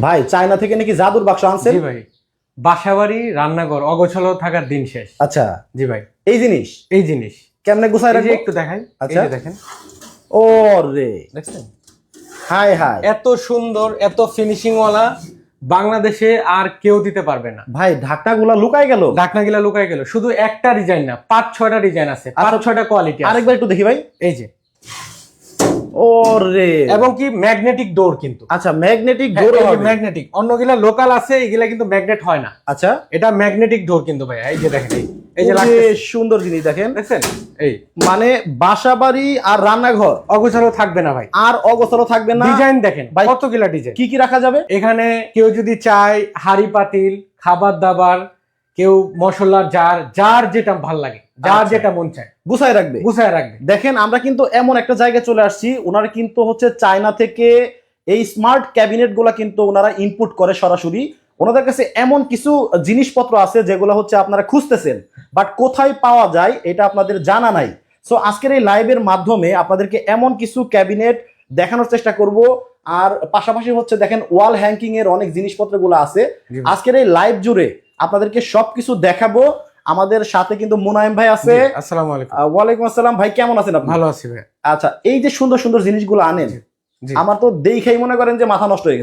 ভাই চায়না থেকে নাকি জাদুর বাক্স আনছেন? জি ভাই, বাসাবাড়ি রান্নাঘর অগোছালো থাকার দিন শেষ। আচ্ছা, জি ভাই, এই জিনিস এই জিনিস কেমনে গুছায় এই যে রাখবো? একটু দেখাই। আচ্ছা। এই যে দেখেন, ও রে, দেখছেন হাই হাই এত সুন্দর, এত ফিনিশিং ওয়ালা বাংলাদেশে আর কেউ দিতে পারবে না। ভাই, ঢাকনাগুলা লুকায় গেল। ঢাকনা গিলা লুকায় গেল, শুধু একটা ডিজাইন না, 5-6টা ডিজাইন আছে, 5-6টা কোয়ালিটি আছে। আরেকবার একটু দেখি ভাই। এই যে, ও রে, এবং কি ম্যাগনেটিক ডোর কিন্তু। আচ্ছা ম্যাগনেটিক হ্যাঁ, ডোর এই যে হবে। ম্যাগনেটিক, অন্যগুলা লোকাল আছে, এগুলা কিন্তু ম্যাগনেট হয় না। আচ্ছা, এটা ম্যাগনেটিক ডোর কিন্তু ভাই। এই যে দেখেন, এই যে ওরে, লাগতেছে, সুন্দর জিনিস দেখেন। দেখছেন? এই মানে বাসাবাড়ি আর রান্নাঘর অগোছালো থাকবে না ভাই। আর অগোছালো থাকবে না। ডিজাইন দেখেন ভাই, কতগুলা ডিজাইন। কি কি রাখা যাবে এখানে কেউ যদি চায় হাড়ি পাতিল, খাবার দাবার, কেউ মশলার জার, যার যেটা ভাল লাগে, যার আচ্ছা। যেটা মন চায় গুছায় রাখবে। গুছায় রাখবে। দেখেন, আমরা কিন্তু এমন একটা জায়গায় চলে আসছি, ওনারা কিন্তু হচ্ছে চায়না থেকে এই স্মার্ট ক্যাবিনেট গুলা কিন্তু ওনারা ইনপুট করে সরাসরি। ওনাদের কাছে এমন কিছু জিনিসপত্র আছে যেগুলো হচ্ছে আপনারা খুঁজতেছেন, বাট কোথায় পাওয়া যায় এটা আপনাদের জানা নাই। সো আজকের এই লাইভের মাধ্যমে আপনাদেরকে এমন কিছু ক্যাবিনেট দেখানোর চেষ্টা করব। আর পাশাপাশি হচ্ছে দেখেন, ওয়াল হ্যাঙ্কিং এর অনেক জিনিসপত্রগুলো আছে। জি ভাই। আজকের এই লাইভ জুড়ে আপনাদেরকে সবকিছু দেখাবো। আমাদের সাথে কিন্তু মুনায়েম ভাই আছে। জি, আসসালামু আলাইকুম। ওয়ালাইকুম আসসালাম ভাই, কেমন আছেন আপনি? ভালো আছি ভাই। আচ্ছা, এই যে সুন্দর সুন্দর জিনিসগুলো আনেন, জি। আমার তো দেখেই মনে করেন যে মাথা নষ্ট হয়ে গেছে।